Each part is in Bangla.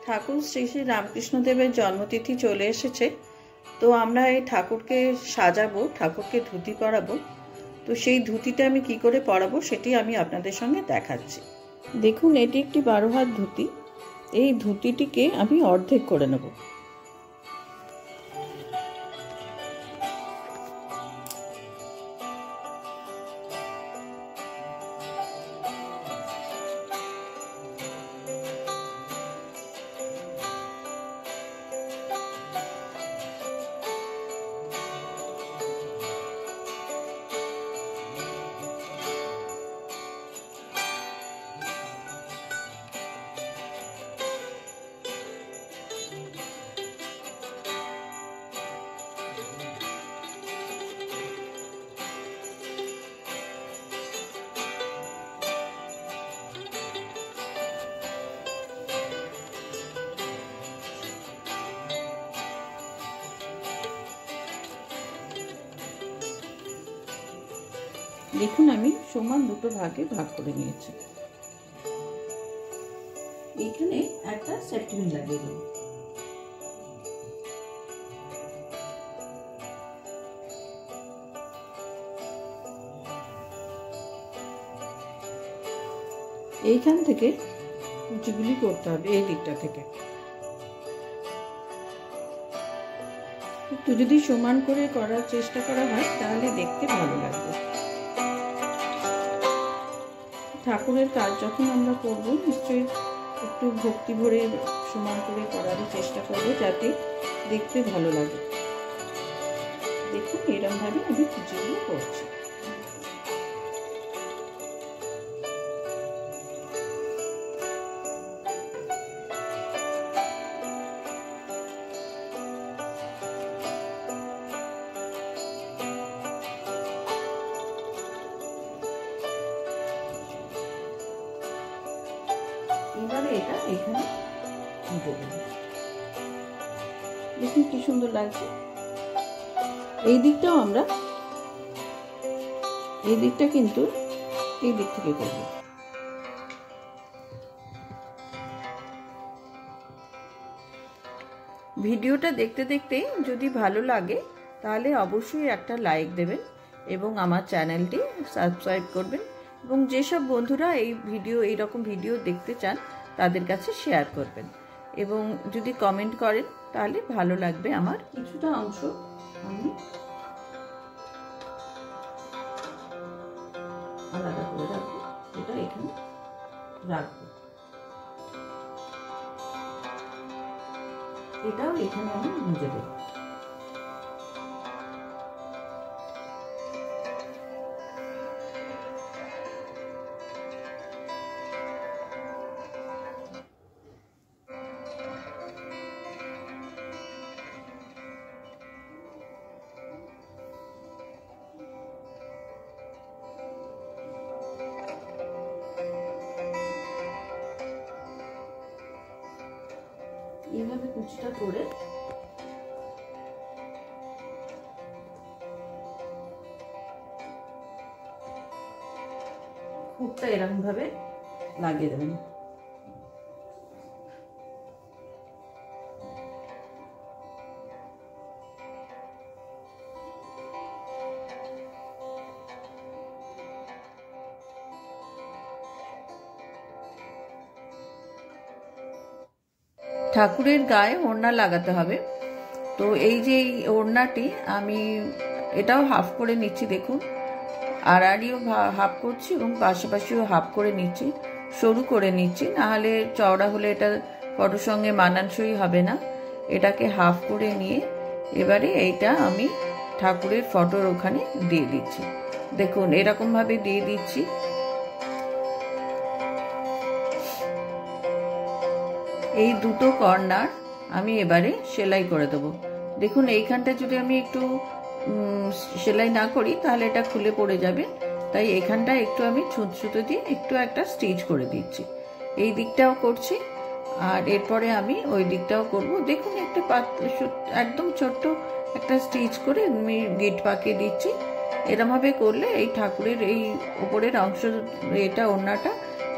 ঠাকুর শ্রী শ্রী রামকৃষ্ণদেবের জন্মতিথি চলে এসেছে। তো আমরা এই ঠাকুরকে সাজাবো, ঠাকুরকে ধুতি পরাবো। তো সেই ধুতিটা আমি কি করে পরাবো সেটি আমি আপনাদের সঙ্গে দেখাচ্ছি। দেখুন, এটি একটি 12 হাত ধুতি। এই ধুতিটিকে আমি অর্ধেক করে নেব। দেখুন, আমি সমান দুটো ভাগে ভাগ করে নিয়েছি। এইখানে একটা সেফটি লাগিয়ে দেব। এইখান থেকে কুচিগুলি করতে হবে, এই দিকটা থেকে। একটু যদি সমান করে করার চেষ্টা করা হয় তাহলে দেখতে ভালো লাগবে। ঠাকুরের কাজ যখন আমরা করব নিশ্চয়ই একটু ভক্তি ভরে সমান করে করারই চেষ্টা করব, যাতে দেখতে ভালো লাগে। দেখুন, এরকমভাবে আমি কুচিগুলো করছি। এবারে এটা এখানে দেখুন কি সুন্দর লাগছে। এই দিকটাও আমরা এই দিকটা কিন্তু এই দিক থেকে করব। ভিডিওটা দেখতে দেখতে যদি ভালো লাগে তাহলে অবশ্যই একটা লাইক দেবেন এবং আমার চ্যানেলটি সাবস্ক্রাইব করবেন, এবং যেসব বন্ধুরা এইরকম ভিডিও দেখতে চান তাদের কাছে শেয়ার করবেন, এবং যদি কমেন্ট করেন তাহলে ভালো লাগবে। আমার কিছুটা অংশ আমি আলাদা করে রাখবো, এটা এখানে রাখবো, এটাও এখানে আমি গুঁজে দেবো। এইভাবে কুচিটা করে খুবটা এরকম ভাবে লাগিয়ে দেবেন। ঠাকুরের গায়ে ওড়না লাগাতে হবে। তো এই যে ওড়নাটি আমি এটাও হাফ করে নিচ্ছি, দেখুন আড়াআড়িও হাফ করছি এবং পাশাপাশিও হাফ করে নিচ্ছি, সরু করে নিচ্ছি, নাহলে চওড়া হলে এটা ফটোর সঙ্গে মানানসই হবে না। এটাকে হাফ করে নিয়ে এবারে এইটা আমি ঠাকুরের ফটোর ওখানে দিয়ে দিচ্ছি। দেখুন এরকমভাবে দিয়ে দিচ্ছি। এই দুটো কর্নার আমি এবারে সেলাই করে দেবো। দেখুন এইখানটা যদি আমি একটু সেলাই না করি তাহলে এটা খুলে পড়ে যাবে, তাই এখানটা একটু আমি সুতো দিয়ে একটু একটা স্টিচ করে দিচ্ছি। এই দিকটাও করছি আর এরপরে আমি ওই দিকটাও করব। দেখুন একটা একদম ছোট্ট একটা স্টিচ করে আমি গিট পাকিয়ে দিচ্ছি। এরমভাবে করলে এই ঠাকুরের এই উপরের অংশ এটা ওড়নাটা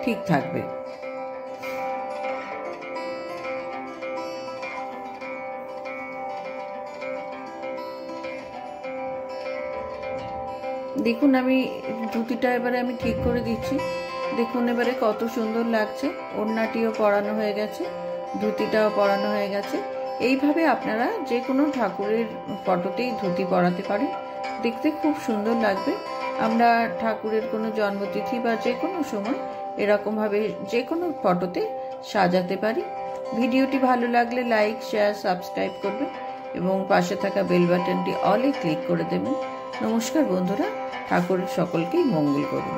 ঠিক থাকবে। দেখুন আমি ধুতিটা এবারে আমি ঠিক করে দিচ্ছি। দেখুন এবারে কত সুন্দর লাগছে, ওড়নাটিও পরানো হয়ে গেছে, ধুতিটাও পরানো হয়ে গেছে। এইভাবে আপনারা যে কোনো ঠাকুরের ফটোতেই ধুতি পরাতে পারেন, দেখতে খুব সুন্দর লাগবে। আমরা ঠাকুরের কোনো জন্মতিথি বা যে কোনো সময় এরকমভাবে যে কোনো ফটোতে সাজাতে পারি। ভিডিওটি ভালো লাগলে লাইক, শেয়ার, সাবস্ক্রাইব করবেন এবং পাশে থাকা বেল বাটনটি অলে ক্লিক করে দেবেন। নমস্কার বন্ধুরা, ঠাকুরের সকলকেই মঙ্গল করুন।